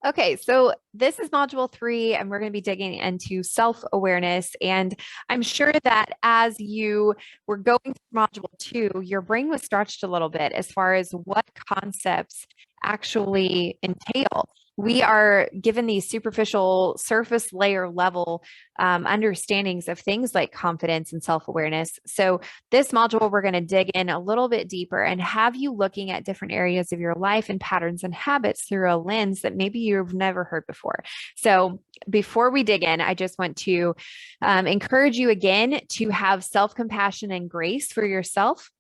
Okay, so this is module 3, and we're going to be digging into self-awareness. And I'm sure that as you were going through module 2, your brain was stretched a little bit as far as what concepts actually entail. We are given these superficial surface layer level understandings of things like confidence and self-awareness. So this module, we're going to dig in a little bit deeper and have you looking at different areas of your life and patterns and habits through a lens that maybe you've never heard before. So before we dig in, I just want to encourage you again to have self-compassion and grace for yourself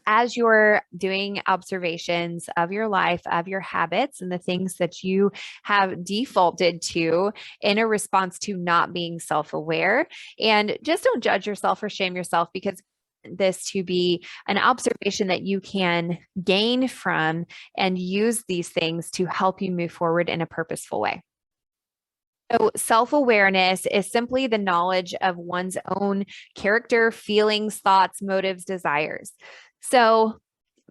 as you're doing observations of your life, of your habits, and the things that you have defaulted to in a response to not being self aware. And just don't judge yourself or shame yourself, because this to be an observation that you can gain from and use these things to help you move forward in a purposeful way. So, self awareness is simply the knowledge of one's own character, feelings, thoughts, motives, desires. So,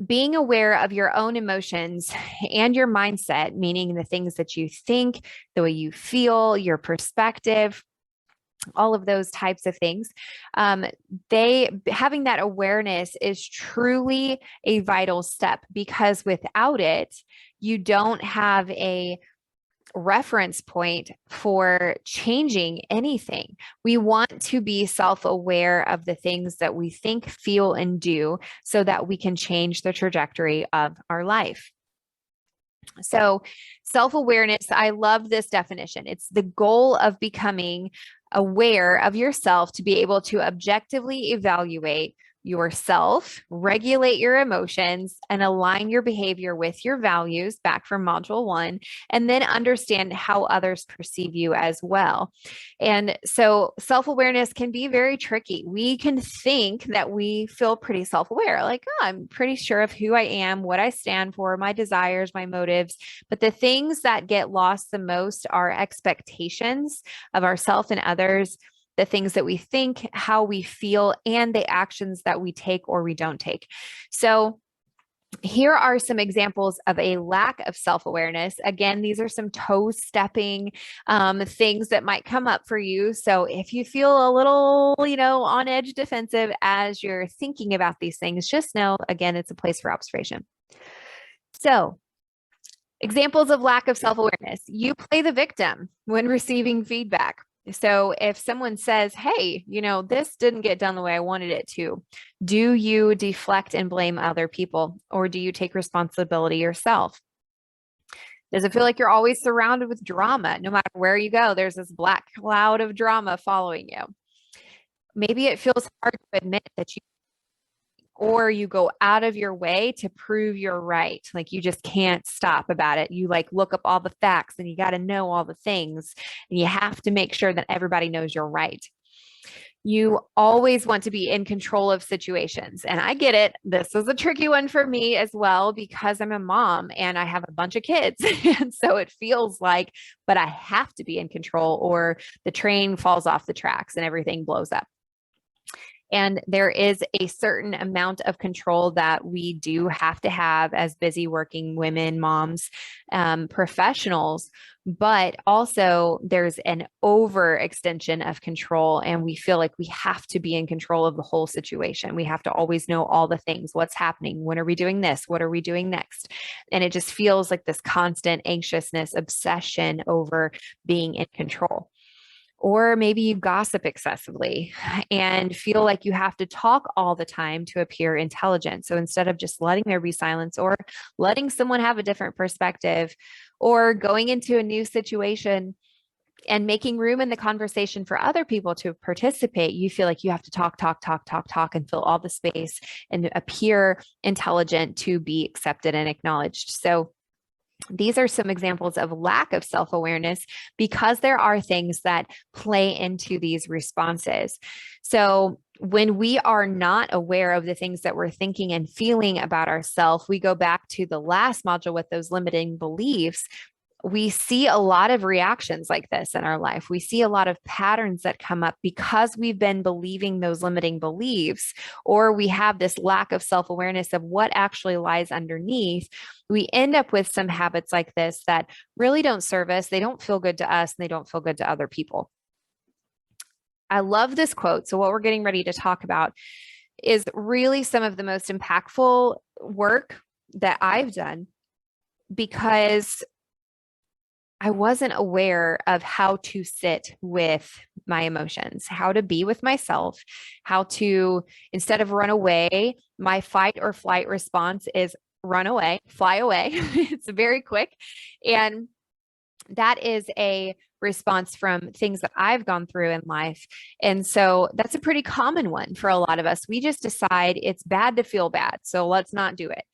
being aware of your own emotions and your mindset, meaning the things that you think, the way you feel, your perspective, all of those types of things, they having that awareness is truly a vital step, because without it, you don't have a reference point for changing anything. We want to be self aware of the things that we think, feel, and do so that we can change the trajectory of our life. So, self awareness, I love this definition. It's the goal of becoming aware of yourself to be able to objectively evaluate yourself, regulate your emotions, and align your behavior with your values, back from module 1, and then understand how others perceive you as well. And so self awareness can be very tricky. We can think that we feel pretty self aware, like, oh, I'm pretty sure of who I am, what I stand for, my desires, my motives. But the things that get lost the most are expectations of ourselves and others, the things that we think, how we feel, and the actions that we take or we don't take. So, here are some examples of a lack of self awareness. Again, these are some toe stepping things that might come up for you. So, if you feel a little, on edge defensive as you're thinking about these things, just know, again, it's a place for observation. So, examples of lack of self awareness: you play the victim when receiving feedback. So if someone says, hey, this didn't get done the way I wanted it to, do you deflect and blame other people, or do you take responsibility yourself? Does it feel like you're always surrounded with drama? No matter where you go, there's this black cloud of drama following you. Maybe it feels hard to admit that or you go out of your way to prove you're right. Like you just can't stop about it. You look up all the facts and you got to know all the things, and you have to make sure that everybody knows you're right. You always want to be in control of situations. And I get it. This was a tricky one for me as well, because I'm a mom and I have a bunch of kids. And so it feels like, but I have to be in control or the train falls off the tracks and everything blows up. And there is a certain amount of control that we do have to have as busy working women, moms, professionals, but also there's an overextension of control. And we feel like we have to be in control of the whole situation. We have to always know all the things, what's happening, when are we doing this, what are we doing next? And it just feels like this constant anxiousness, obsession over being in control. Or maybe you gossip excessively and feel like you have to talk all the time to appear intelligent. So instead of just letting there be silence or letting someone have a different perspective or going into a new situation and making room in the conversation for other people to participate, you feel like you have to talk and fill all the space and appear intelligent to be accepted and acknowledged. So these are some examples of lack of self awareness, because there are things that play into these responses. So, when we are not aware of the things that we're thinking and feeling about ourselves, we go back to the last module with those limiting beliefs. we see a lot of reactions like this in our life. We see a lot of patterns that come up because we've been believing those limiting beliefs, or we have this lack of self awareness of what actually lies underneath. We end up with some habits like this that really don't serve us. They don't feel good to us, and they don't feel good to other people. I love this quote. So, what we're getting ready to talk about is really some of the most impactful work that I've done because I wasn't aware of how to sit with my emotions, how to be with myself, how to, instead of run away, my fight or flight response is run away, fly away. It's very quick. And that is a response from things that I've gone through in life. And so that's a pretty common one for a lot of us. We just decide it's bad to feel bad, so let's not do it.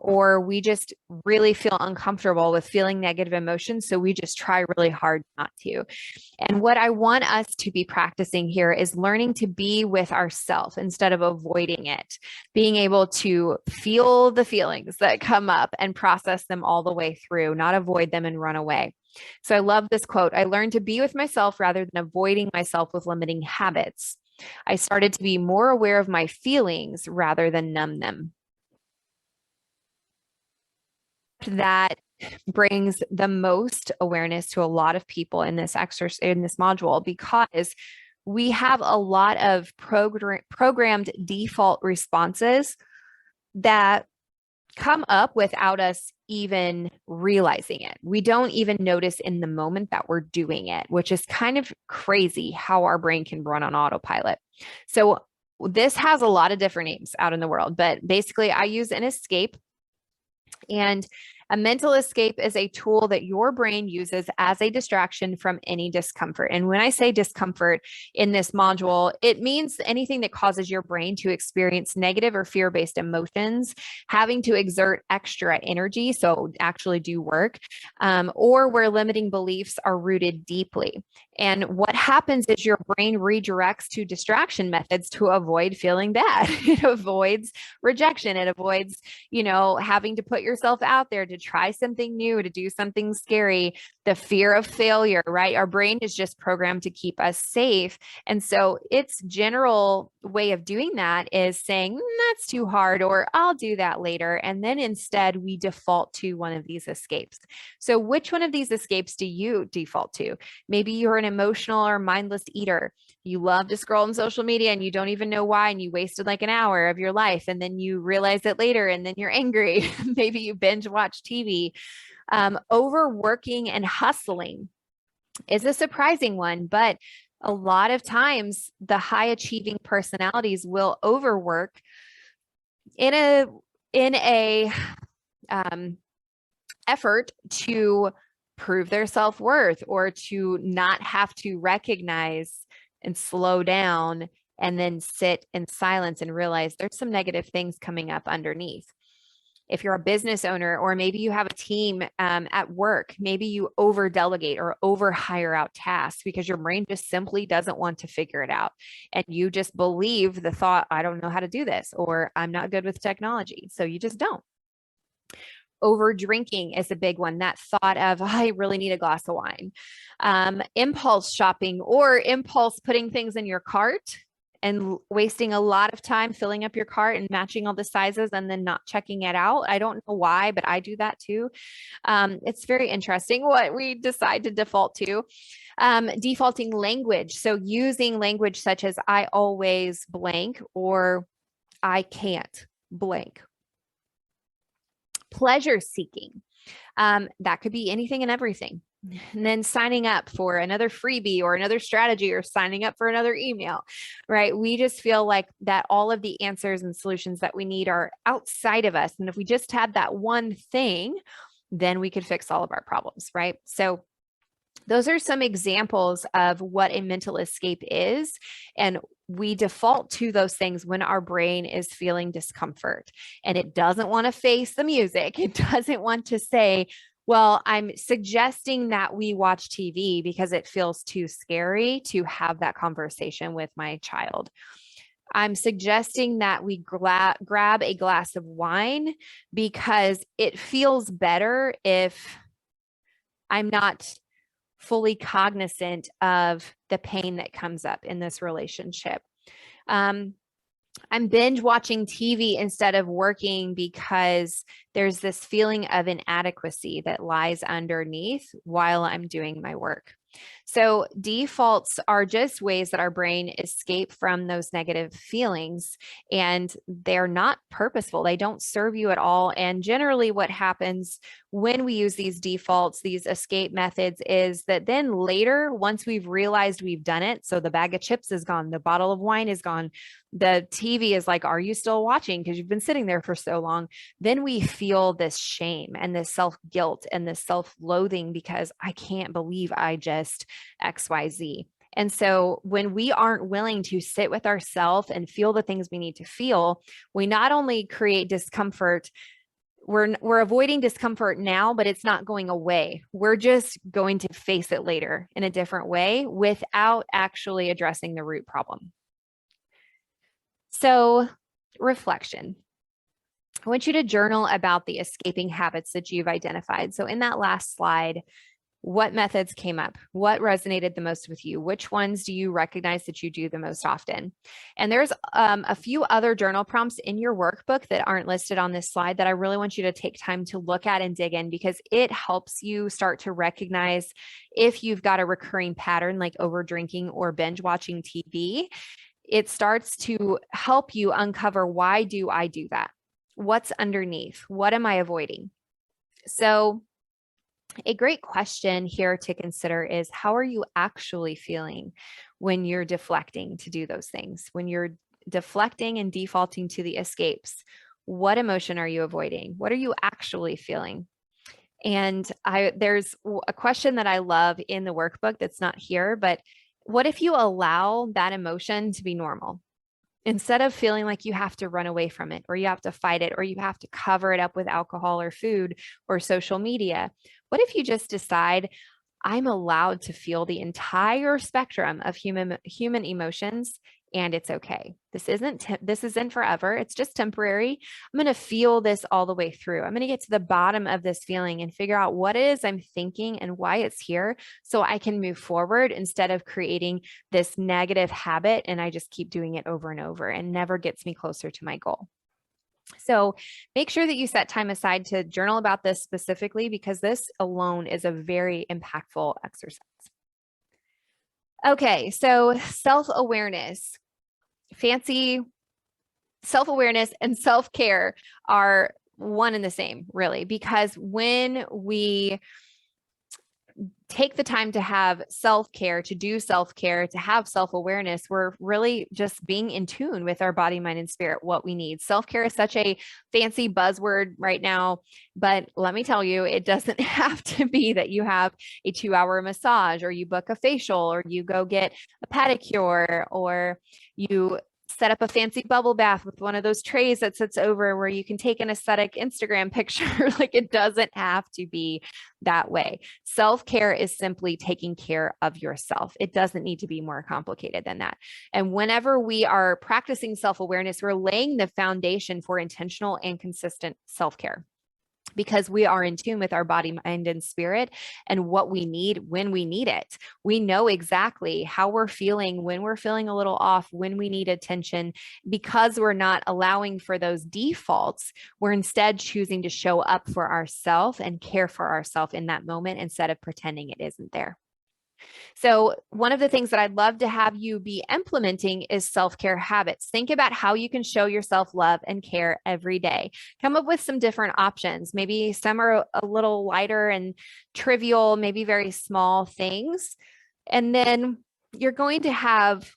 Or we just really feel uncomfortable with feeling negative emotions. So we just try really hard not to. And what I want us to be practicing here is learning to be with ourselves instead of avoiding it, being able to feel the feelings that come up and process them all the way through, not avoid them and run away. So I love this quote. I learned to be with myself rather than avoiding myself with limiting habits. I started to be more aware of my feelings rather than numb them. That brings the most awareness to a lot of people in this exercise, in this module, because we have a lot of programmed default responses that come up without us even realizing it. We don't even notice in the moment that we're doing it, which is kind of crazy how our brain can run on autopilot. So this has a lot of different names out in the world, but basically I use an escape. And a mental escape is a tool that your brain uses as a distraction from any discomfort. And when I say discomfort in this module, it means anything that causes your brain to experience negative or fear-based emotions, having to exert extra energy, so actually do work, or where limiting beliefs are rooted deeply. And what happens is your brain redirects to distraction methods to avoid feeling bad. It avoids rejection. It avoids, having to put yourself out there to try something new, to do something scary, the fear of failure, right? Our brain is just programmed to keep us safe. And so its general way of doing that is saying, that's too hard, or I'll do that later. And then instead we default to one of these escapes. So which one of these escapes do you default to? Maybe you're an emotional or mindless eater. You love to scroll on social media and you don't even know why, and you wasted like an hour of your life, and then you realize it later, and then you're angry. Maybe you binge watch TV. Overworking and hustling is a surprising one, but a lot of times the high achieving personalities will overwork in a effort to prove their self-worth, or to not have to recognize and slow down and then sit in silence and realize there's some negative things coming up underneath. If you're a business owner, or maybe you have a team at work, maybe you over delegate or over hire out tasks because your brain just simply doesn't want to figure it out. And you just believe the thought, I don't know how to do this, or I'm not good with technology. So you just don't. Over drinking is a big one. That thought of, oh, I really need a glass of wine. Impulse shopping, or impulse putting things in your cart and wasting a lot of time filling up your cart and matching all the sizes and then not checking it out. I don't know why, but I do that too. It's very interesting what we decide to default to. Defaulting language. So using language such as I always blank, or I can't blank. Pleasure seeking. That could be anything and everything. And then signing up for another freebie or another strategy, or signing up for another email, right? We just feel like that all of the answers and solutions that we need are outside of us. And if we just had that one thing, then we could fix all of our problems, right? So those are some examples of what a mental escape is. And we default to those things when our brain is feeling discomfort and it doesn't want to face the music. It doesn't want to say, well, I'm suggesting that we watch TV because it feels too scary to have that conversation with my child. I'm suggesting that we grab a glass of wine because it feels better if I'm not fully cognizant of the pain that comes up in this relationship. I'm binge watching TV instead of working because there's this feeling of inadequacy that lies underneath while I'm doing my work. So defaults are just ways that our brain escape from those negative feelings, and they're not purposeful. They don't serve you at all. And generally what happens when we use these defaults, these escape methods, is that then later, once we've realized we've done it, so the bag of chips is gone, the bottle of wine is gone, the TV is like, are you still watching? Because you've been sitting there for so long. Then we feel this shame and this self-guilt and this self-loathing because I can't believe I just XYZ. And so when we aren't willing to sit with ourselves and feel the things we need to feel, we not only create discomfort, we're avoiding discomfort now, but it's not going away. We're just going to face it later in a different way without actually addressing the root problem. So, reflection. I want you to journal about the escaping habits that you've identified. So in that last slide, what methods came up? What resonated the most with you? Which ones do you recognize that you do the most often? And there's a few other journal prompts in your workbook that aren't listed on this slide that I really want you to take time to look at and dig in, because it helps you start to recognize if you've got a recurring pattern like over drinking or binge watching TV. It starts to help you uncover, why do I do that? What's underneath? What am I avoiding? So a great question here to consider is, how are you actually feeling when you're deflecting to do those things? When you're deflecting and defaulting to the escapes, what emotion are you avoiding? What are you actually feeling? And there's a question that I love in the workbook that's not here, but what if you allow that emotion to be normal? Instead of feeling like you have to run away from it, or you have to fight it, or you have to cover it up with alcohol or food or social media, what if you just decide, I'm allowed to feel the entire spectrum of human emotions, and it's okay. This isn't forever. It's just temporary. I'm going to feel this all the way through. I'm going to get to the bottom of this feeling and figure out what it is I'm thinking and why it's here, so I can move forward instead of creating this negative habit and I just keep doing it over and over and never gets me closer to my goal. So make sure that you set time aside to journal about this specifically, because this alone is a very impactful exercise. Okay, so self-awareness. Fancy self-awareness and self-care are one and the same, really, because when we take the time to have self-care, to do self-care, to have self-awareness, we're really just being in tune with our body, mind, and spirit, what we need. Self-care is such a fancy buzzword right now, but let me tell you, it doesn't have to be that you have a 2-hour massage, or you book a facial, or you go get a pedicure, or you set up a fancy bubble bath with one of those trays that sits over where you can take an aesthetic Instagram picture. Like, it doesn't have to be that way. Self-care is simply taking care of yourself. It doesn't need to be more complicated than that. And whenever we are practicing self-awareness, we're laying the foundation for intentional and consistent self-care, because we are in tune with our body, mind, and spirit and what we need when we need it. We know exactly how we're feeling when we're feeling a little off, when we need attention. Because we're not allowing for those defaults, we're instead choosing to show up for ourselves and care for ourselves in that moment instead of pretending it isn't there. So one of the things that I'd love to have you be implementing is self-care habits. Think about how you can show yourself love and care every day. Come up with some different options. Maybe some are a little lighter and trivial, maybe very small things. And then you're going to have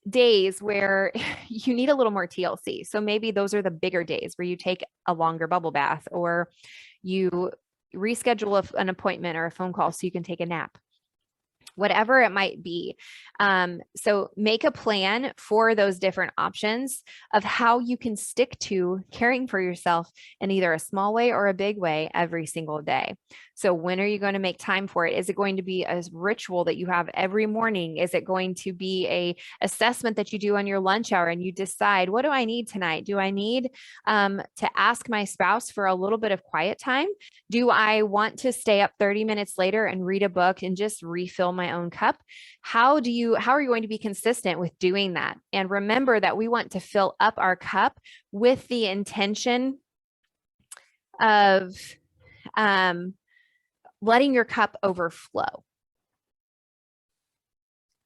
days where you need a little more TLC. So maybe those are the bigger days where you take a longer bubble bath, or you reschedule an appointment or a phone call so you can take a nap. whatever it might be. So make a plan for those different options of how you can stick to caring for yourself in either a small way or a big way every single day. So when are you going to make time for it? Is it going to be a ritual that you have every morning? Is it going to be a assessment that you do on your lunch hour and you decide, what do I need tonight? Do I need to ask my spouse for a little bit of quiet time? Do I want to stay up 30 minutes later and read a book and just refill my own cup? How are you going to be consistent with doing that? And remember that we want to fill up our cup with the intention of letting your cup overflow.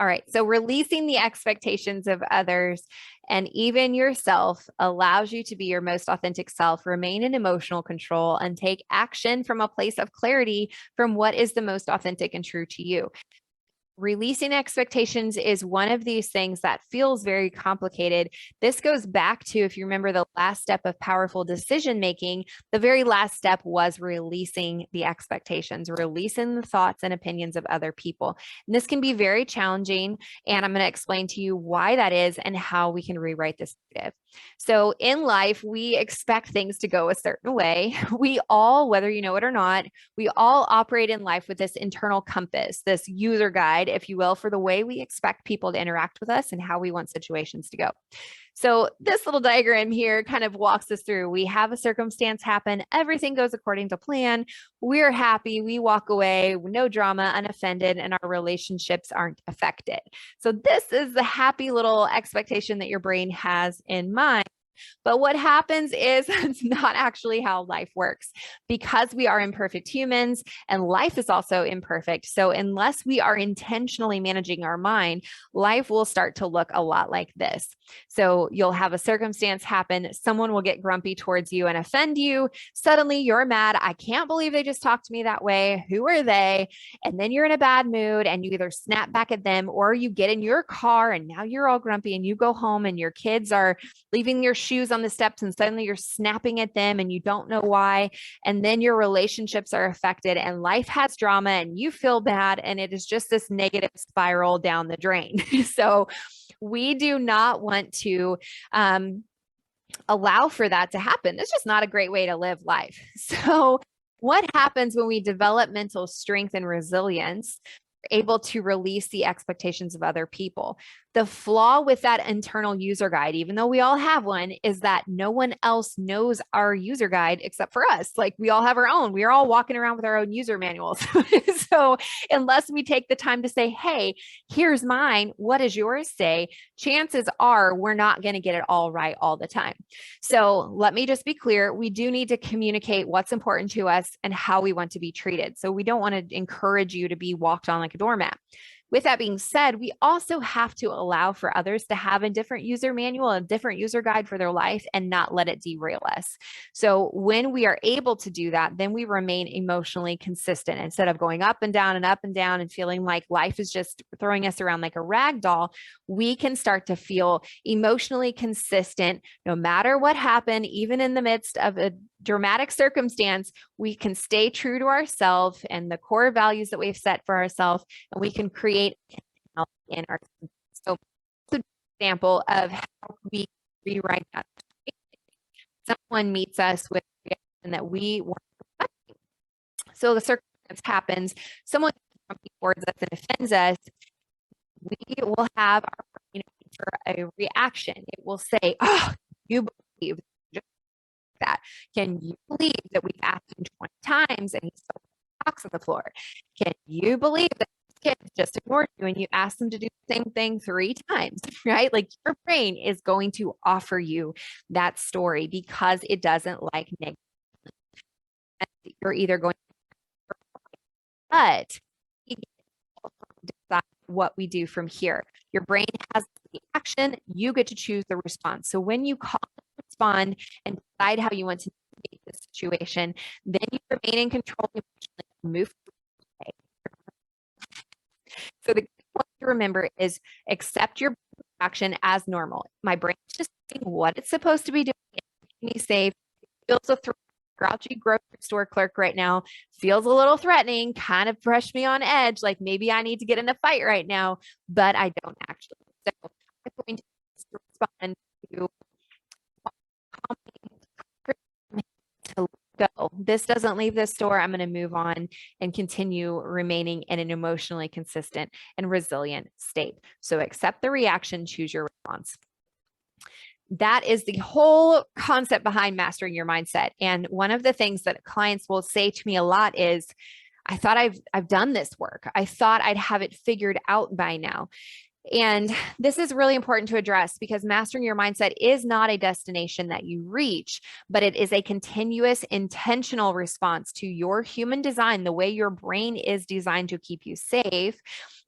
All right, so releasing the expectations of others and even yourself allows you to be your most authentic self, remain in emotional control, and take action from a place of clarity from what is the most authentic and true to you. Releasing expectations is one of these things that feels very complicated. This goes back to, if you remember the last step of powerful decision making, the very last step was releasing the expectations, releasing the thoughts and opinions of other people. And this can be very challenging. And I'm going to explain to you why that is and how we can rewrite this narrative. So in life, we expect things to go a certain way. We all, whether you know it or not, we all operate in life with this internal compass, this user guide, if you will, for the way we expect people to interact with us and how we want situations to go. So this little diagram here kind of walks us through. We have a circumstance happen. Everything goes according to plan. We're happy. We walk away, no drama, unoffended, and our relationships aren't affected. So this is the happy little expectation that your brain has in mind. But what happens is it's not actually how life works, because we are imperfect humans and life is also imperfect. So unless we are intentionally managing our mind, life will start to look a lot like this. So you'll have a circumstance happen. Someone will get grumpy towards you and offend you. Suddenly you're mad. I can't believe they just talked to me that way. Who are they? And then you're in a bad mood and you either snap back at them or you get in your car and now you're all grumpy and you go home and your kids are leaving your shoes on the steps and suddenly you're snapping at them and you don't know why. And then your relationships are affected and life has drama and you feel bad. And it is just this negative spiral down the drain. So we do not want to allow for that to happen. It's just not a great way to live life. So what happens when we develop mental strength and resilience? Able to release the expectations of other people. The flaw with that internal user guide, even though we all have one, is that no one else knows our user guide except for us. Like we all have our own. We are all walking around with our own user manuals. So unless we take the time to say, hey, here's mine, what does yours say? Chances are we're not going to get it all right all the time. So let me just be clear. We do need to communicate what's important to us and how we want to be treated. So we don't want to encourage you to be walked on like a doormat. With that being said, we also have to allow for others to have a different user manual, a different user guide for their life and not let it derail us. So when we are able to do that, then we remain emotionally consistent instead of going up and down and feeling like life is just throwing us around like a rag doll. We can start to feel emotionally consistent no matter what happened, even in the midst of a dramatic circumstance. We can stay true to ourselves and the core values that we've set for ourselves, and we can create in our. So, an example of how we rewrite that. Someone meets us with a that we want. So the circumstance happens. Someone comes towards us and offends us. We will have our brain enter a reaction. It will say, "Oh, you believe." That. Can you believe that we've asked him 20 times and he still talks on the floor? Can you believe that this kid just ignored you and you asked them to do the same thing 3 times, right? Like your brain is going to offer you that story because it doesn't like negative. You're either going to, but decide what we do from here. Your brain has the action, you get to choose the response. So when you call and respond and decide how you want to navigate the situation, then you remain in control and move away. So the point to remember is accept your action as normal. My brain is just doing what it's supposed to be doing. It keeps me safe. It feels a threat. grouchy grocery store clerk right now feels a little threatening, kind of pushed me on edge, like maybe I need to get in a fight right now, but I don't actually. So I'm going to respond to to go. This doesn't leave this store. I'm going to move on and continue remaining in an emotionally consistent and resilient state. So accept the reaction, choose your response. That is the whole concept behind mastering your mindset. And one of the things that clients will say to me a lot is, I thought I've done this work. I thought I'd have it figured out by now. And this is really important to address because mastering your mindset is not a destination that you reach, but it is a continuous, intentional response to your human design, the way your brain is designed to keep you safe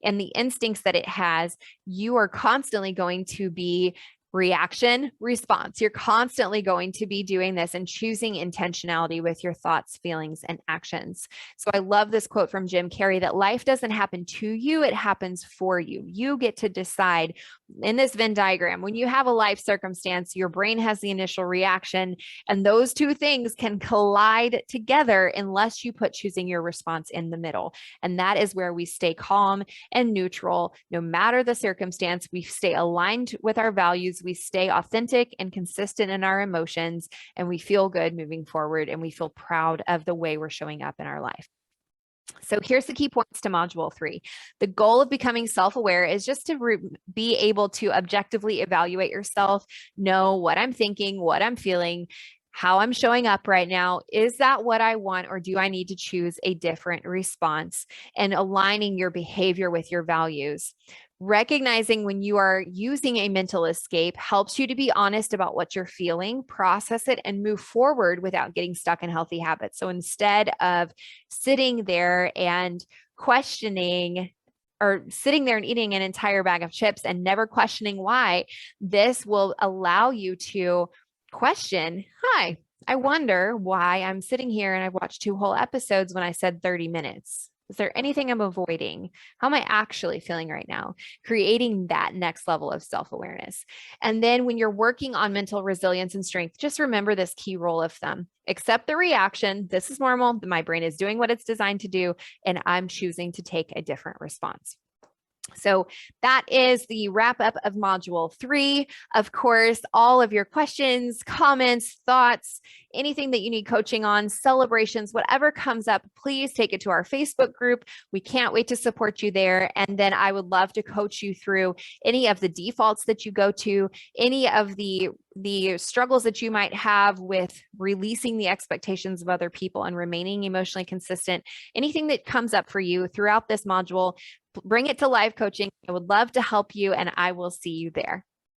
and the instincts that it has. You are constantly going to be reaction, response. You're constantly going to be doing this and choosing intentionality with your thoughts, feelings, and actions. So I love this quote from Jim Carrey that life doesn't happen to you, it happens for you. You get to decide in this Venn diagram. When you have a life circumstance, your brain has the initial reaction, and those two things can collide together unless you put choosing your response in the middle. And that is where we stay calm and neutral. No matter the circumstance, we stay aligned with our values. We stay authentic and consistent in our emotions, and we feel good moving forward, and we feel proud of the way we're showing up in our life. So here's the key points to module 3. The goal of becoming self-aware is just to be able to objectively evaluate yourself, know what I'm thinking, what I'm feeling, how I'm showing up right now. Is that what I want, or do I need to choose a different response? And aligning your behavior with your values. Recognizing when you are using a mental escape helps you to be honest about what you're feeling, process it, and move forward without getting stuck in healthy habits. So instead of sitting there and questioning or sitting there and eating an entire bag of chips and never questioning why, this will allow you to question, hi, I wonder why I'm sitting here and I've watched 2 whole episodes when I said 30 minutes. Is there anything I'm avoiding? How am I actually feeling right now? Creating that next level of self-awareness. And then when you're working on mental resilience and strength, just remember this key rule of thumb. Accept the reaction. This is normal. My brain is doing what it's designed to do, and I'm choosing to take a different response. So that is the wrap up of module 3. Of course, all of your questions, comments, thoughts, anything that you need coaching on, celebrations, whatever comes up, please take it to our Facebook group. We can't wait to support you there. And then I would love to coach you through any of the defaults that you go to, any of the struggles that you might have with releasing the expectations of other people and remaining emotionally consistent. Anything that comes up for you throughout this module, bring it to live coaching. I would love to help you, and I will see you there.